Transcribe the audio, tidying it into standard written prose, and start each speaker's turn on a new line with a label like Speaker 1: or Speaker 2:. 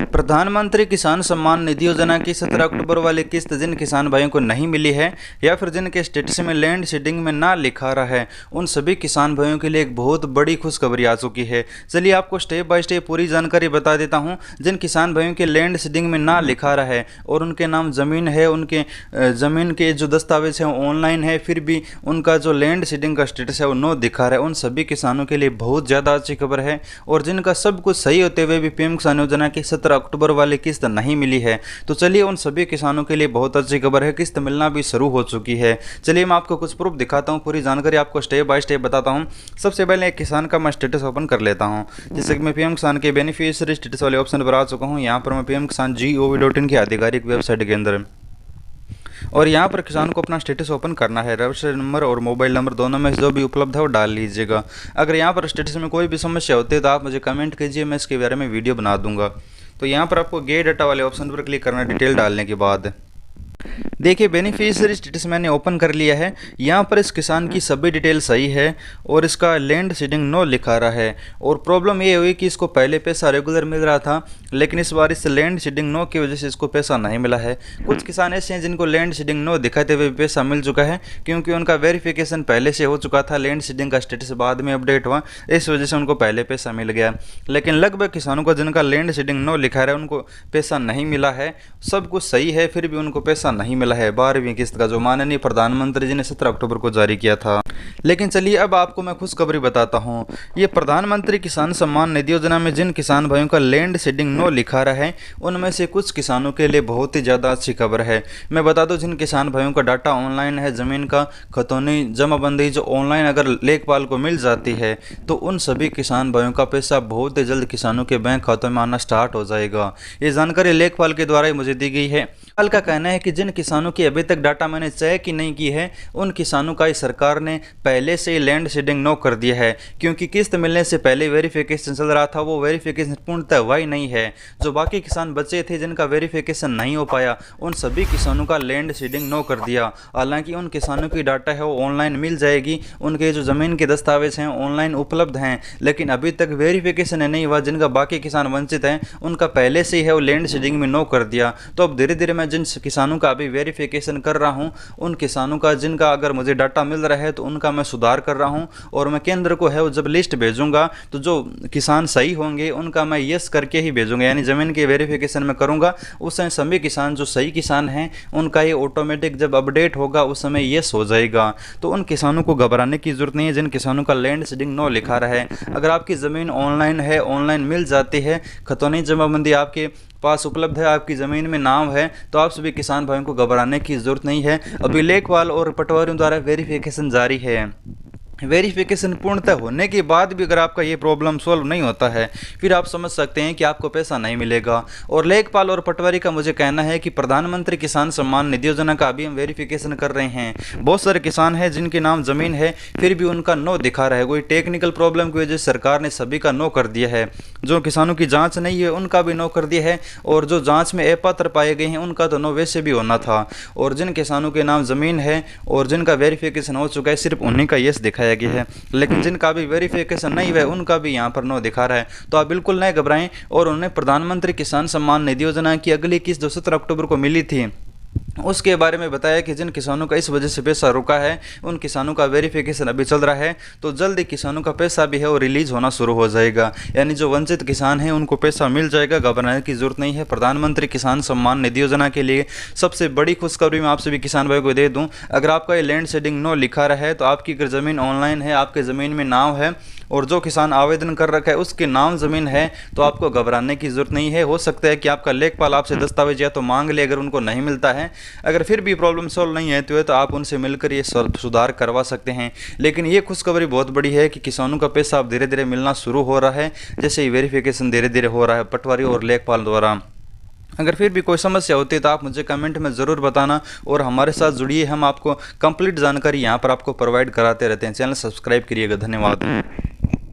Speaker 1: प्रधानमंत्री किसान सम्मान निधि योजना की 17 अक्टूबर वाली किस्त जिन किसान भाइयों को नहीं मिली है या फिर जिनके स्टेटस में लैंड सीडिंग में ना लिखा रहा है, उन सभी किसान भाइयों के लिए एक बहुत बड़ी खुशखबरी आ चुकी है। चलिए आपको स्टेप बाय स्टेप पूरी जानकारी बता देता हूं। जिन किसान भाइयों के लैंड सीडिंग में ना लिखा रहा है और उनके नाम ज़मीन है, उनके ज़मीन के जो दस्तावेज हैं वो ऑनलाइन है, फिर भी उनका जो लैंड सीडिंग का स्टेटस है वो नो दिखा रहा है, उन सभी किसानों के लिए बहुत ज़्यादा अच्छी खबर है। और जिनका सब कुछ सही होते हुए भी पीएम किसान योजना की 17 अक्टूबर वाली किस्त नहीं मिली है, तो चलिए उन सभी किसानों के लिए बहुत अच्छी खबर है, किस्त मिलना भी शुरू हो चुकी है। चलिए मैं आपको कुछ प्रूफ दिखाता हूं, पूरी जानकारी आपको स्टेप बाय स्टेप बताता हूं। सबसे पहले एक किसान का मैं स्टेटस ओपन कर लेता हूं। जैसे कि मैं पीएम किसान के बेनिफिशियरी स्टेटस वाले ऑप्शन पर आ चुका हूं। यहां पर मैं पीएम किसान gov.in की आधिकारिक वेबसाइट के अंदर, और यहाँ पर किसान को अपना स्टेटस ओपन करना है। रजिस्ट्रेशन नंबर और मोबाइल नंबर दोनों में जो भी उपलब्ध है वो डाल लीजिएगा। अगर यहाँ पर स्टेटस में कोई भी समस्या होती है तो आप मुझे कमेंट कीजिए, मैं इसके बारे में वीडियो बना दूंगा। तो यहाँ पर आपको गेट डाटा वाले ऑप्शन पर क्लिक करना है डिटेल डालने के बाद। देखिए बेनिफिशियरी स्टेटस मैंने ओपन कर लिया है। यहाँ पर इस किसान की सभी डिटेल सही है और इसका लैंड सीडिंग नो लिखा रहा है। और प्रॉब्लम ये हुई कि इसको पहले पैसा रेगुलर मिल रहा था, लेकिन इस बार इस लैंड सीडिंग नो की वजह से इसको पैसा नहीं मिला है। कुछ किसान ऐसे हैं जिनको लैंड सीडिंग नो दिखाते हुए पैसा मिल चुका है, क्योंकि उनका वेरिफिकेशन पहले से हो चुका था, लैंड सीडिंग का स्टेटस बाद में अपडेट हुआ, इस वजह से उनको पहले पैसा मिल गया। लेकिन लगभग किसानों को जिनका लैंड सीडिंग नो लिखा है उनको पैसा नहीं मिला है। सब कुछ सही है, फिर भी उनको पैसा नहीं मिला है 12वीं किस्त का, जो माननीय प्रधानमंत्री जी ने 17 अक्टूबर को जारी किया था। लेकिन चलिए अब आपको मैं खुशखबरी बताता हूँ। ये प्रधानमंत्री किसान सम्मान निधि योजना में जिन किसान भाइयों का लैंड सीडिंग नो लिखा रहा है, उनमें से कुछ किसानों के लिए बहुत ही ज़्यादा अच्छी खबर है। मैं बता दूं, जिन किसान भाइयों का डाटा ऑनलाइन है, ज़मीन का खतौनी जमाबंदी जो ऑनलाइन अगर लेखपाल को मिल जाती है, तो उन सभी किसान भाइयों का पैसा बहुत ही जल्द किसानों के बैंक खातों में आना स्टार्ट हो जाएगा। ये जानकारी लेखपाल के द्वारा ही मुझे दी गई है। लेखपाल का कहना है कि जिन किसानों की अभी तक डाटा मैंने चेक ही नहीं की है, उन किसानों का ही सरकार ने पहले से ही लैंड सीडिंग नो कर दिया है, क्योंकि किस्त मिलने से पहले वेरिफिकेशन चल रहा था, वो वेरिफिकेशन पूर्णतः हुआ ही नहीं है। जो बाकी किसान बचे थे जिनका वेरिफिकेशन नहीं हो पाया, उन सभी किसानों का लैंड सीडिंग नो कर दिया। हालांकि उन किसानों की डाटा है वो ऑनलाइन मिल जाएगी, उनके जो ज़मीन के दस्तावेज हैं ऑनलाइन उपलब्ध हैं, लेकिन अभी तक वेरिफिकेशन नहीं हुआ। जिनका बाकी किसान वंचित हैं उनका पहले से ही है वो लैंड सीडिंग में नो कर दिया। तो अब धीरे धीरे मैं जिन किसानों का अभी वेरिफिकेशन कर रहा हूं, उन किसानों का जिनका अगर मुझे डाटा मिल रहा है तो उनका मैं सुधार कर रहा हूं। और मैं केंद्र को है वो जब लिस्ट भेजूंगा तो जो किसान सही होंगे उनका मैं यस करके ही भेजूंगा, यानी ज़मीन के वेरिफिकेशन में करूंगा। उस समय सभी किसान जो सही किसान हैं उनका ये ऑटोमेटिक जब अपडेट होगा उस समय यस हो जाएगा। तो उन किसानों को घबराने की जरूरत नहीं है जिन किसानों का लैंड सीडिंग नो लिखा रहा है। अगर आपकी ज़मीन ऑनलाइन है, ऑनलाइन मिल जाती है, खतौनी जमाबंदी आपके पास उपलब्ध है, आपकी ज़मीन में नाम है, तो आप सभी किसान भाइयों को घबराने की ज़रूरत नहीं है। अभी लेखपाल और पटवारियों द्वारा वेरिफिकेशन जारी है। वेरिफिकेशन पूर्णतः होने के बाद भी अगर आपका ये प्रॉब्लम सॉल्व नहीं होता है, फिर आप समझ सकते हैं कि आपको पैसा नहीं मिलेगा। और लेखपाल और पटवारी का मुझे कहना है कि प्रधानमंत्री किसान सम्मान निधि योजना का अभी हम वेरिफिकेशन कर रहे हैं। बहुत सारे किसान हैं जिनके नाम ज़मीन है, फिर भी उनका नो दिखा रहा है। कोई टेक्निकल प्रॉब्लम की वजह से सरकार ने सभी का नो कर दिया है। जो किसानों की जाँच नहीं है उनका भी नो कर दिया है, और जो जाँच में अपात्र पाए गए हैं उनका तो नो वैसे भी होना था। और जिन किसानों के नाम ज़मीन है और जिनका वेरिफिकेशन हो चुका है, सिर्फ उन्हीं का यस दिखाया गया है। लेकिन जिनका भी वेरिफिकेशन नहीं हुआ है उनका भी यहाँ पर नो दिखा रहा है। तो आप बिल्कुल नहीं घबराएं। और उन्हें प्रधानमंत्री किसान सम्मान निधि योजना की अगली किस्त जो 17 अक्टूबर को मिली थी उसके बारे में बताया कि जिन किसानों का इस वजह से पैसा रुका है उन किसानों का वेरिफिकेशन अभी चल रहा है, तो जल्द ही किसानों का पैसा भी है वो रिलीज होना शुरू हो जाएगा। यानी जो वंचित किसान हैं उनको पैसा मिल जाएगा, घबराने की जरूरत नहीं है। प्रधानमंत्री किसान सम्मान निधि योजना के लिए सबसे बड़ी खुशखबरी मैं आप सभी किसान भाई को दे दूँ। अगर आपका ये लैंड सीडिंग नो लिखा रहा है तो आपकी अगर ज़मीन ऑनलाइन है, आपके ज़मीन में नाम है और जो किसान आवेदन कर रखा है उसके नाम ज़मीन है, तो आपको घबराने की ज़रूरत नहीं है। हो सकता है कि आपका लेखपाल आपसे दस्तावेज या तो मांग ले, अगर उनको नहीं मिलता है। अगर फिर भी प्रॉब्लम सॉल्व नहीं है तो आप उनसे मिलकर ये सुधार करवा सकते हैं। लेकिन ये खुशखबरी बहुत बड़ी है कि किसानों का पैसा अब धीरे धीरे मिलना शुरू हो रहा है, जैसे ही वेरिफिकेशन धीरे धीरे हो रहा है पटवारी और लेखपाल द्वारा। अगर फिर भी कोई समस्या होती है तो आप मुझे कमेंट में ज़रूर बताना, और हमारे साथ जुड़िए। हम आपको कंप्लीट जानकारी यहाँ पर आपको प्रोवाइड कराते रहते हैं। चैनल सब्सक्राइब करिएगा। धन्यवाद।